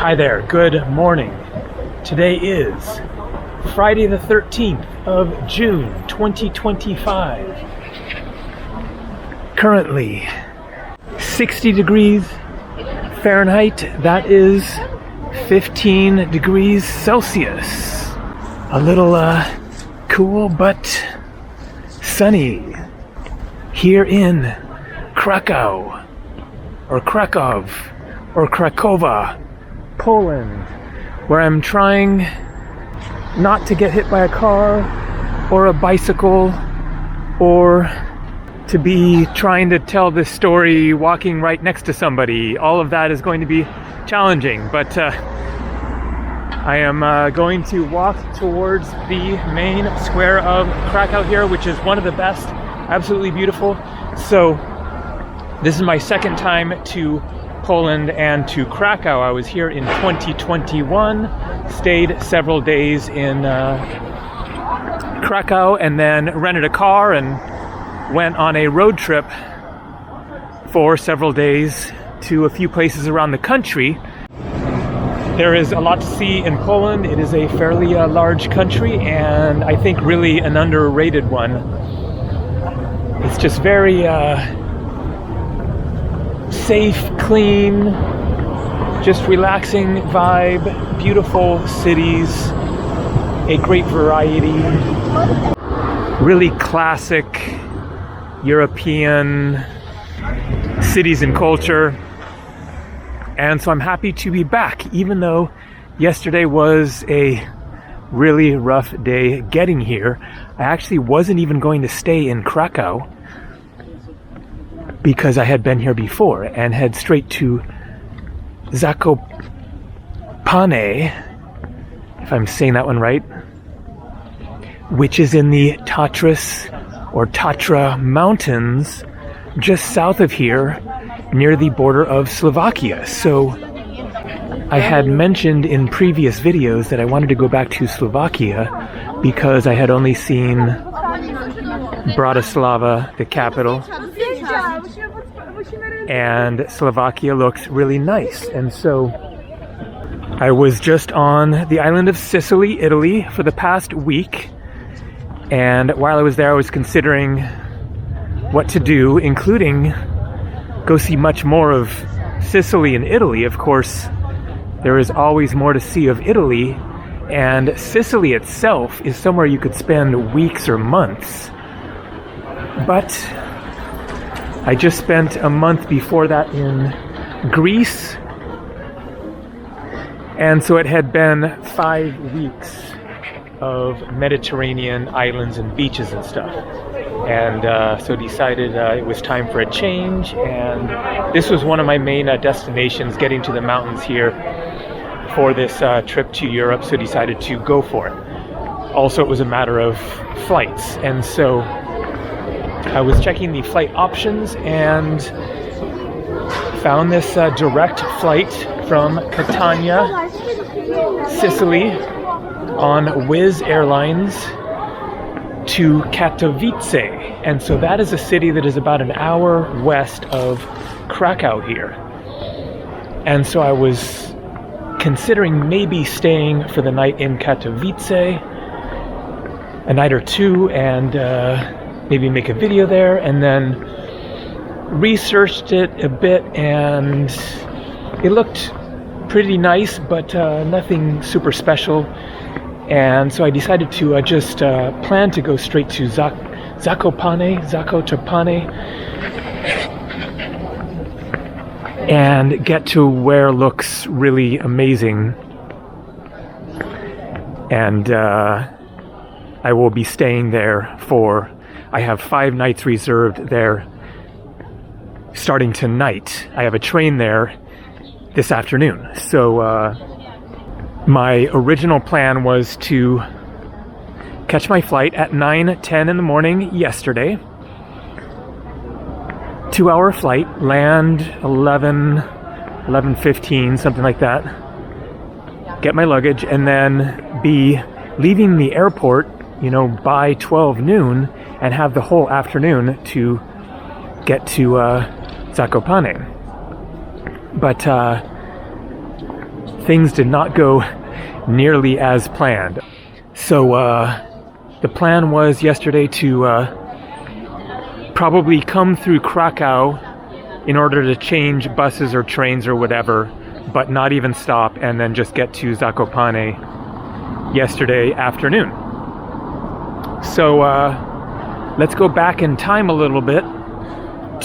Hi there, good morning. Today is Friday the 13th of June 2025. Currently 60 degrees Fahrenheit, that is 15 degrees Celsius. A little cool but sunny here in Krakow or Krakow or Krakowa, Poland, where I'm trying not to get hit by a car or a bicycle or to be trying to tell this story walking right next to somebody. All of that is going to be challenging, but I am going to walk towards the main square of Krakow here, which is one of the best, absolutely beautiful. So this is my second time to Poland and to Krakow. I was here in 2021, stayed several days in Krakow, and then rented a car and went on a road trip for several days to a few places around the country. There is a lot to see in Poland. It is a fairly large country, and I think really an underrated one. It's just very safe, clean, just relaxing vibe, beautiful cities, a great variety, really classic European cities and culture. And so I'm happy to be back, even though yesterday was a really rough day getting here. I actually wasn't even going to stay in Krakow because I had been here before and head straight to Zakopane, if I'm saying that one right, which is in the Tatras or Tatra Mountains, just south of here, near the border of Slovakia. So I had mentioned in previous videos that I wanted to go back to Slovakia because I had only seen Bratislava, the capital, and Slovakia looks really nice. And so I was just on the island of Sicily, Italy, for the past week. And while I was there, I was considering what to do, including go see much more of Sicily and Italy. Of course, there is always more to see of Italy, and Sicily itself is somewhere you could spend weeks or months. But I just spent a month before that in Greece, and so it had been 5 weeks of Mediterranean islands and beaches and stuff. And so decided it was time for a change, and this was one of my main destinations, getting to the mountains here for this trip to Europe, so decided to go for it. Also, it was a matter of flights, and so I was checking the flight options and found this direct flight from Catania, Sicily, on Wizz Airlines to Katowice. And so that is a city that is about an hour west of Krakow here. And so I was considering maybe staying for the night in Katowice, a night or two, and maybe make a video there, and then researched it a bit, and it looked pretty nice, but nothing super special. And so I decided to just plan to go straight to Zakopane, and get to where looks really amazing. And I will be staying there I have 5 nights reserved there starting tonight. I have a train there this afternoon. So my original plan was to catch my flight at 9:10 in the morning yesterday. 2-hour flight, land 11:15, something like that. Get my luggage, and then be leaving the airport, by 12 noon, and have the whole afternoon to get to Zakopane. But things did not go nearly as planned. So the plan was yesterday to probably come through Krakow in order to change buses or trains or whatever, but not even stop, and then just get to Zakopane yesterday afternoon. So let's go back in time a little bit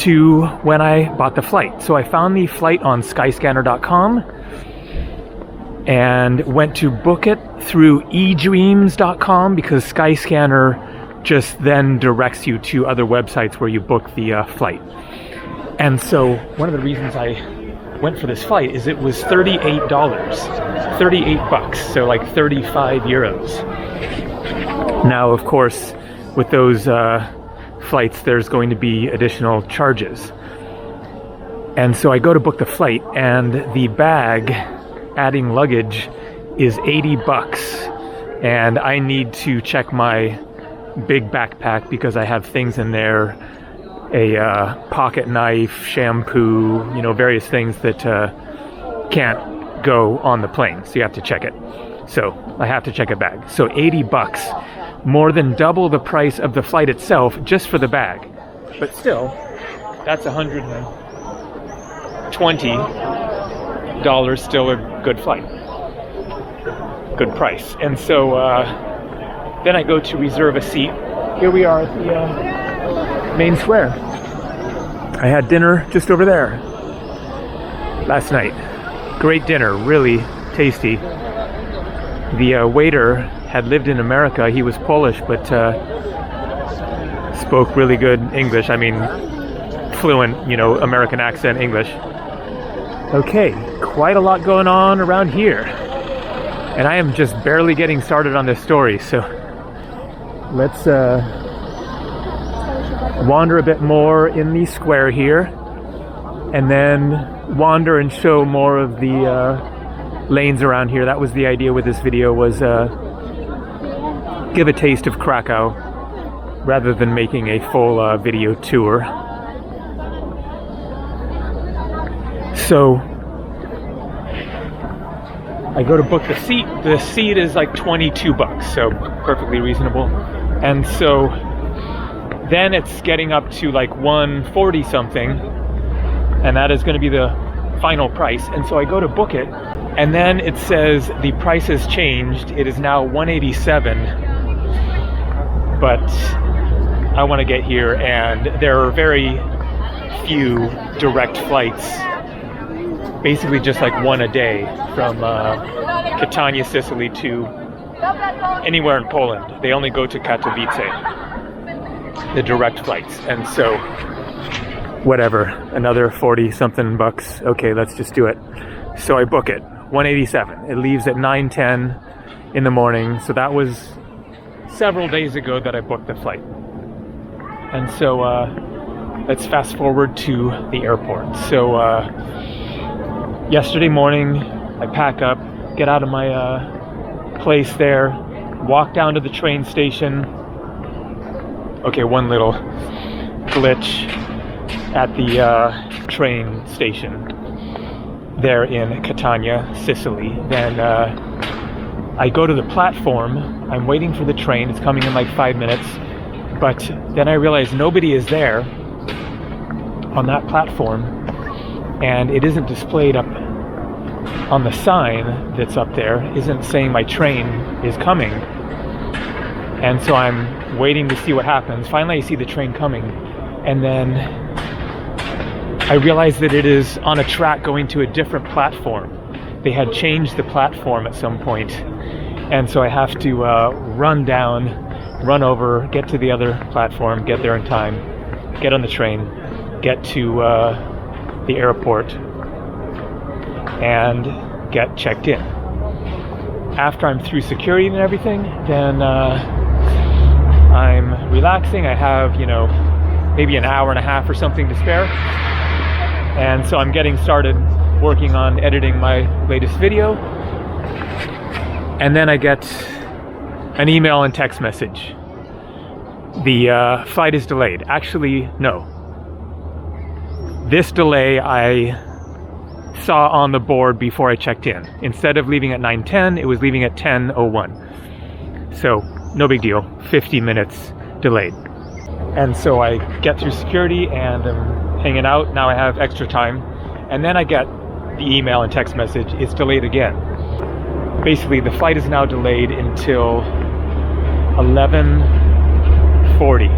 to when I bought the flight. So I found the flight on skyscanner.com and went to book it through edreams.com, because Skyscanner just then directs you to other websites where you book the flight. And so one of the reasons I went for this flight is it was $38, $38, so like 35 euros. Now, of course, with those flights, there's going to be additional charges. And so I go to book the flight, and the bag, adding luggage, is $80. And I need to check my big backpack because I have things in there, a pocket knife, shampoo, you know, various things that can't go on the plane. So you have to check it. So I have to check a bag. So $80, more than double the price of the flight itself just for the bag. But still, that's $120, still a good flight. Good price. And so then I go to reserve a seat. Here we are at the main square. I had dinner just over there last night. Great dinner, really tasty. The waiter had lived in America. He was Polish, but spoke really good English. I mean, fluent, you know, American accent English. Okay, quite a lot going on around here. And I am just barely getting started on this story, so let's wander a bit more in the square here, and then wander and show more of the lanes around here. That was the idea with this video, was give a taste of Krakow rather than making a full video tour. So I go to book the seat. The seat is like $22, so perfectly reasonable. And so then it's getting up to like 140 something, and that is going to be the final price. And so I go to book it, and then it says the price has changed. It is now 187, but I want to get here, and there are very few direct flights, basically just like one a day from Catania, Sicily to anywhere in Poland. They only go to Katowice, the direct flights. And so whatever, another 40 something bucks. Okay, let's just do it. So I book it, 187. It leaves at 9:10 in the morning. So that was several days ago that I booked the flight. And so let's fast forward to the airport. So yesterday morning, I pack up, get out of my place there, walk down to the train station. Okay, one little glitch at the train station there in Catania, Sicily. Then I go to the platform. I'm waiting for the train. It's coming in like 5 minutes. But then I realize nobody is there on that platform, and it isn't displayed up on the sign that's up there, isn't saying my train is coming. And so I'm waiting to see what happens. Finally, I see the train coming, and then I realize that it is on a track going to a different platform. They had changed the platform at some point, and so I have to run down, run over, get to the other platform, get there in time, get on the train, get to the airport, and get checked in. After I'm through security and everything, then I'm relaxing. I have, you know, maybe an hour and a half or something to spare. And so I'm getting started working on editing my latest video. And then I get an email and text message. The flight is delayed. Actually, no. This delay I saw on the board before I checked in. Instead of leaving at 9:10, it was leaving at 10:01. So no big deal, 50 minutes delayed. And so I get through security and I'm hanging out. Now I have extra time. And then I get the email and text message, it's delayed again. Basically, the flight is now delayed until 11:40.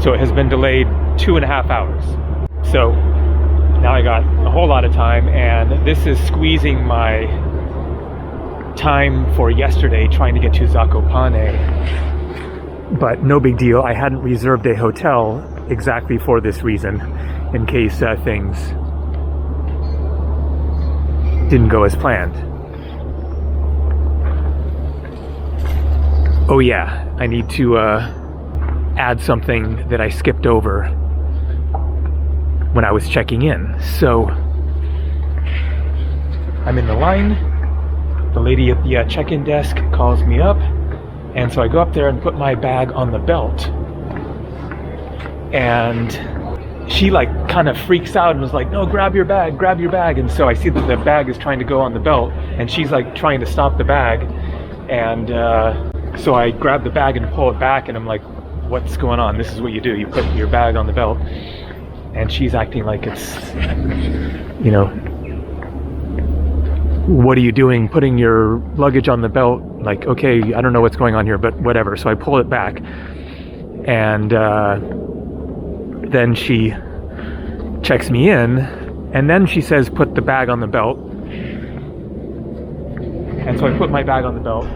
So it has been delayed 2.5 hours. So now I got a whole lot of time, and this is squeezing my time for yesterday trying to get to Zakopane. But no big deal. I hadn't reserved a hotel exactly for this reason, in case things didn't go as planned. Oh yeah, I need to add something that I skipped over when I was checking in. So I'm in the line. The lady at the check-in desk calls me up, and so I go up there and put my bag on the belt, and she like kind of freaks out and was like, no, grab your bag, and so I see that the bag is trying to go on the belt, and she's like trying to stop the bag, and so I grab the bag and pull it back, and I'm like, what's going on? This is what you do, you put your bag on the belt. And she's acting like it's, you know, what are you doing putting your luggage on the belt? Like, okay, I don't know what's going on here, but whatever. So I pull it back, and then she checks me in, and then she says, put the bag on the belt. And so I put my bag on the belt,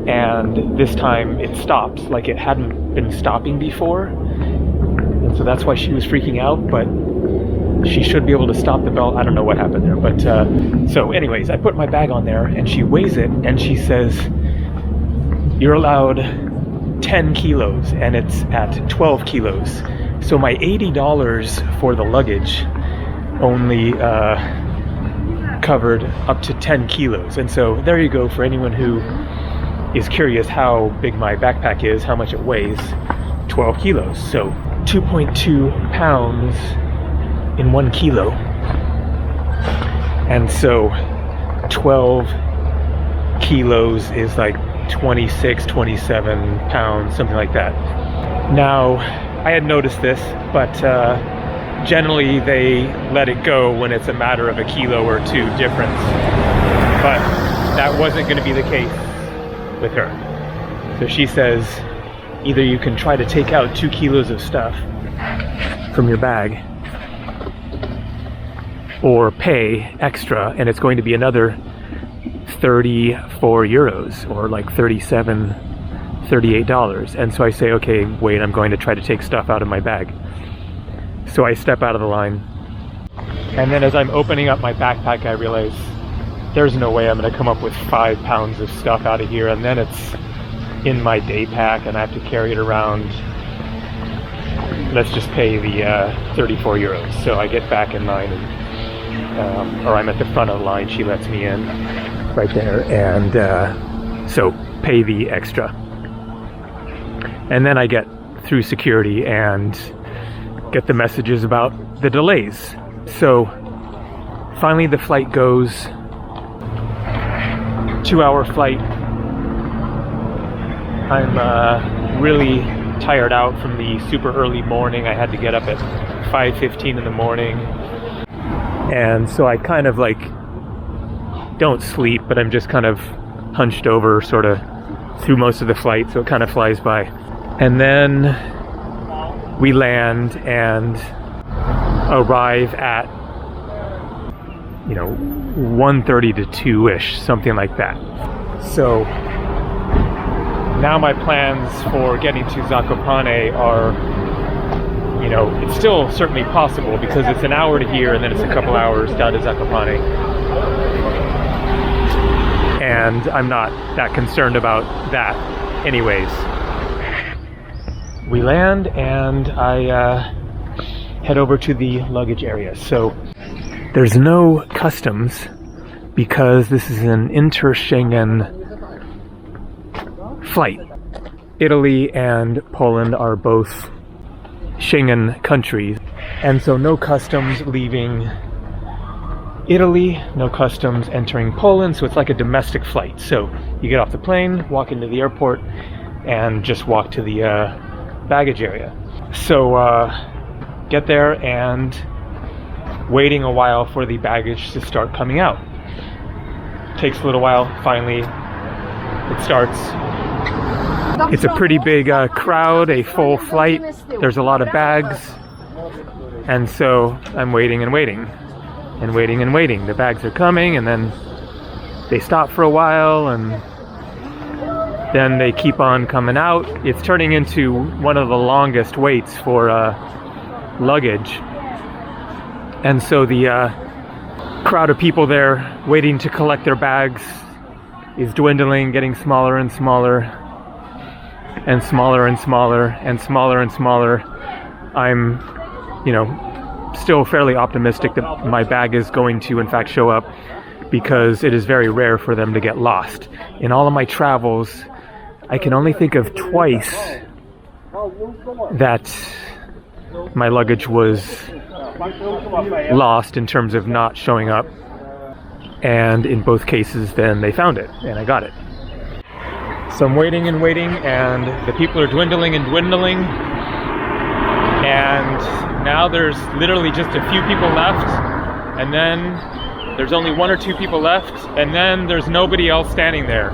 and this time it stops, like it hadn't been stopping before. And so that's why she was freaking out, but she should be able to stop the belt. I don't know what happened there, but so anyways, I put my bag on there, and she weighs it, and she says, you're allowed 10 kilos, and it's at 12 kilos. So my $80 for the luggage only covered up to 10 kilos. And so there you go, for anyone who is curious how big my backpack is, how much it weighs, 12 kilos. So 2.2 pounds in 1 kilo. And so 12 kilos is like 26, 27 pounds, something like that. Now, I had noticed this, but generally they let it go when it's a matter of a kilo or two difference. But that wasn't going to be the case with her. So she says, either you can try to take out 2 kilos of stuff from your bag, or pay extra, and it's going to be another 34 euros, or like $37, $38. And so I say, okay, wait, I'm going to try to take stuff out of my bag. So I step out of the line, and then as I'm opening up my backpack, I realize there's no way I'm going to come up with 5 pounds of stuff out of here, and then it's in my day pack and I have to carry it around. Let's just pay the 34 euros. So I get back in line, and, or I'm at the front of the line, she lets me in right there, and so pay the extra. And then I get through security and get the messages about the delays. So finally the flight goes, 2-hour flight. I'm really tired out from the super early morning. I had to get up at 5:15 in the morning. And so I kind of like don't sleep, but I'm just kind of hunched over sort of through most of the flight, so it kind of flies by. And then we land and arrive at, 1:30 to 2-ish, something like that. So now my plans for getting to Zakopane are, it's still certainly possible because it's an hour to here and then it's a couple hours down to Zakopane. And I'm not that concerned about that anyways. We land and I head over to the luggage area. So there's no customs because this is an inter-Schengen flight. Italy and Poland are both Schengen countries. And so no customs leaving Italy, no customs entering Poland, so it's like a domestic flight. So you get off the plane, walk into the airport, and just walk to the baggage area. So get there and waiting a while for the baggage to start coming out. Takes a little while, finally it starts. It's a pretty big crowd, a full flight. There's a lot of bags. And so I'm waiting and waiting and waiting and waiting. The bags are coming and then they stop for a while and then they keep on coming out. It's turning into one of the longest waits for luggage. And so the crowd of people there waiting to collect their bags is dwindling, getting smaller and smaller and smaller and smaller and smaller and smaller. I'm, still fairly optimistic that my bag is going to in fact show up, because it is very rare for them to get lost. In all of my travels, I can only think of twice that my luggage was lost in terms of not showing up, and in both cases then they found it and I got it. So I'm waiting and waiting, and the people are dwindling and dwindling, and now there's literally just a few people left, and then there's only one or two people left, and then there's nobody else standing there,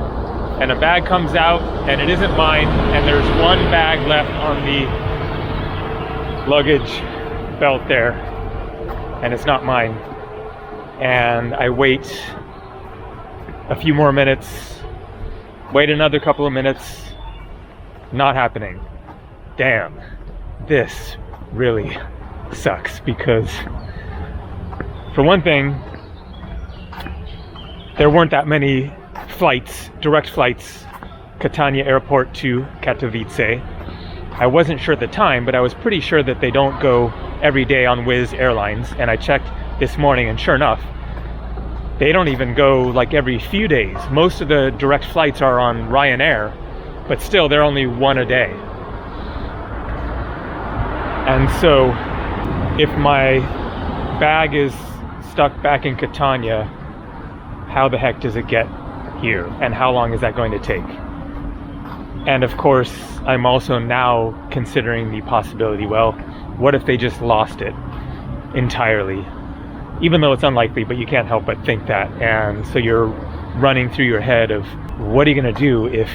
and a bag comes out and it isn't mine, and there's one bag left on the luggage belt there, and it's not mine. And I wait a few more minutes, wait another couple of minutes, not happening. Damn, this really sucks, because for one thing, there weren't that many flights, direct flights, Catania airport to Katowice. I wasn't sure at the time, but I was pretty sure that they don't go every day on Wizz Airlines, and I checked this morning, and sure enough, they don't even go like every few days. Most of the direct flights are on Ryanair, but still they're only one a day. And so if my bag is stuck back in Catania, how the heck does it get here? And how long is that going to take? And of course, I'm also now considering the possibility, well, what if they just lost it entirely? Even though it's unlikely, but you can't help but think that. And so you're running through your head of, what are you going to do if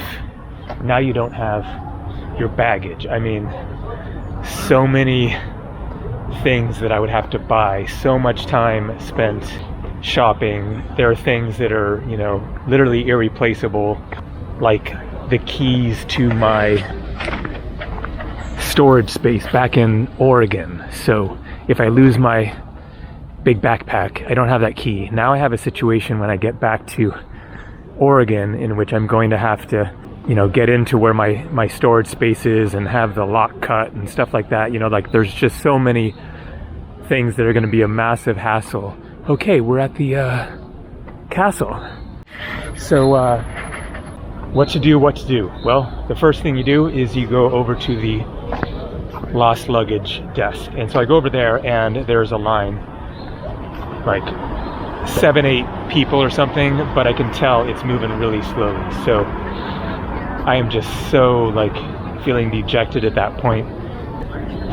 now you don't have your baggage? I mean, so many things that I would have to buy, so much time spent shopping. There are things that are, literally irreplaceable, like the keys to my storage space back in Oregon. So if I lose my big backpack, I don't have that key. Now I have a situation when I get back to Oregon in which I'm going to have to, get into where my storage space is and have the lock cut and stuff like that. There's just so many things that are going to be a massive hassle. Okay, we're at the castle. So what to do? Well, the first thing you do is you go over to the lost luggage desk. And so I go over there, and there's a line, like 7-8 people or something, but I can tell it's moving really slowly. So I am just so feeling dejected at that point,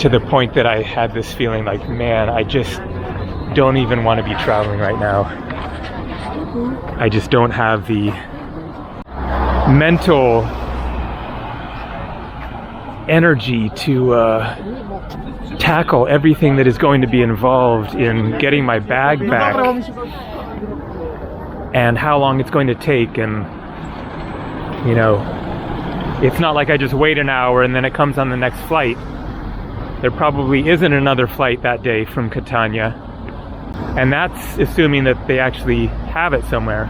to the point that I had this feeling like, man, I just don't even want to be traveling right now. I just don't have the mental energy to tackle everything that is going to be involved in getting my bag back, and how long it's going to take. And it's not like I just wait an hour and then it comes on the next flight. There probably isn't another flight that day from Catania, and that's assuming that they actually have it somewhere.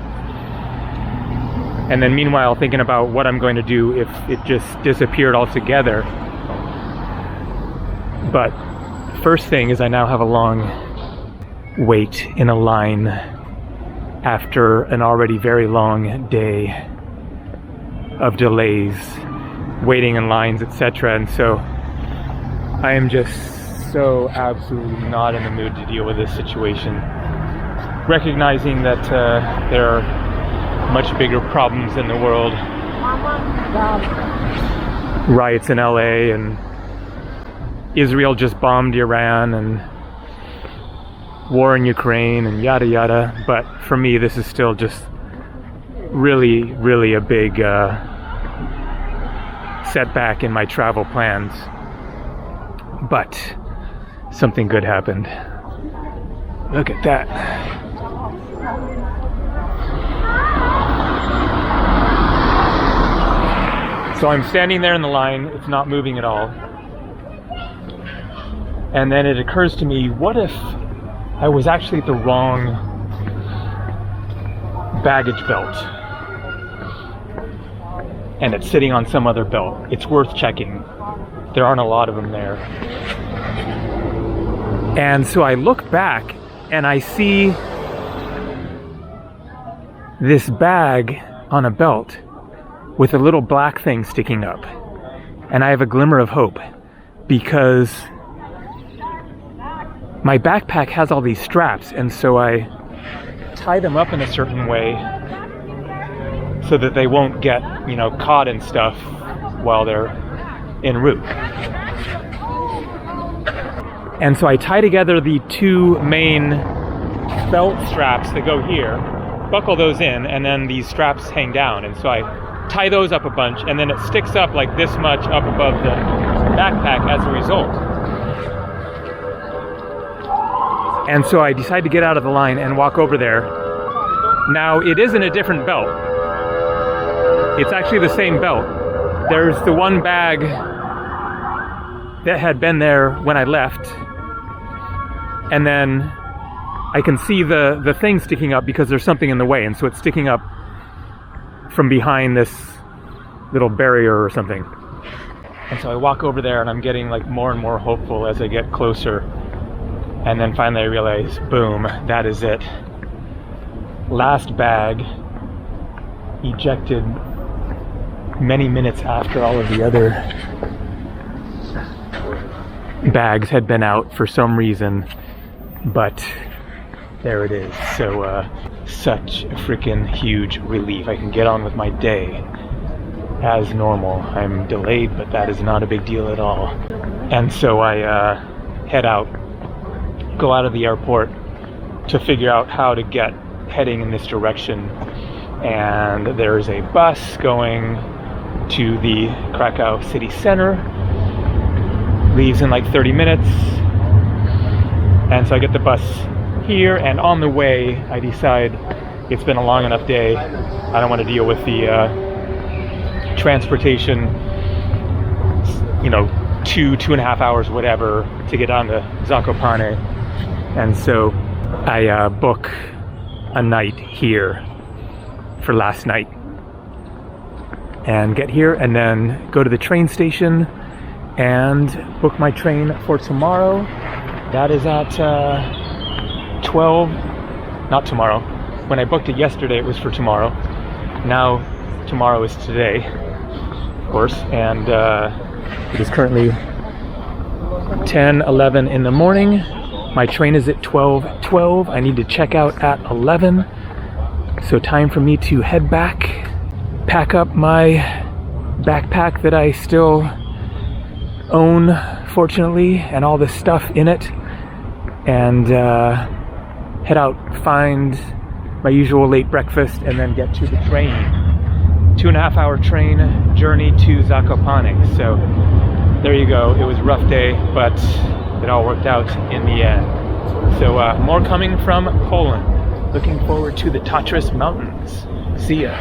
And then meanwhile thinking about what I'm going to do if it just disappeared altogether. But first thing is, I now have a long wait in a line after an already very long day of delays, waiting in lines, etc. And so I am just so absolutely not in the mood to deal with this situation. Recognizing that there are much bigger problems in the world. Riots in LA, and Israel just bombed Iran, and war in Ukraine, and yada yada. But for me, this is still just really, really a big setback in my travel plans. But something good happened. Look at that. So I'm standing there in the line, it's not moving at all. And then it occurs to me, what if I was actually at the wrong baggage belt? And it's sitting on some other belt. It's worth checking. There aren't a lot of them there. And so I look back and I see this bag on a belt with a little black thing sticking up. And I have a glimmer of hope because my backpack has all these straps, and so I tie them up in a certain way so that they won't get, caught in stuff while they're en route. And so I tie together the two main belt straps that go here, buckle those in, and then these straps hang down. And so I tie those up a bunch, and then it sticks up like this much up above the backpack as a result. And so I decide to get out of the line and walk over there. Now, it isn't a different belt. It's actually the same belt. There's the one bag that had been there when I left. And then I can see the thing sticking up because there's something in the way. And so it's sticking up from behind this little barrier or something. And so I walk over there and I'm getting like more and more hopeful as I get closer. And then finally I realize, boom, that is it. Last bag, ejected many minutes after all of the other bags had been out for some reason. But there it is. So such a freaking huge relief. I can get on with my day as normal. I'm delayed, but that is not a big deal at all. And so I head out, go out of the airport to figure out how to get heading in this direction. And there's a bus going to the Krakow city center. Leaves in like 30 minutes. And so I get the bus here, and on the way I decide it's been a long enough day. I don't want to deal with the transportation, 2.5 hours, whatever, to get on to Zakopane. And so I book a night here for last night and get here and then go to the train station and book my train for tomorrow. That is at 12, not tomorrow. When I booked it yesterday, it was for tomorrow. Now, tomorrow is today, of course, and it is currently 10:11 in the morning. My train is at 12:12. I need to check out at 11. So time for me to head back, pack up my backpack that I still own, fortunately, and all the stuff in it, and head out, find my usual late breakfast, and then get to the train. 2.5 hour train journey to Zakopane. So there you go. It was a rough day, but it all worked out in the end. So more coming from Poland. Looking forward to the Tatras Mountains. See ya.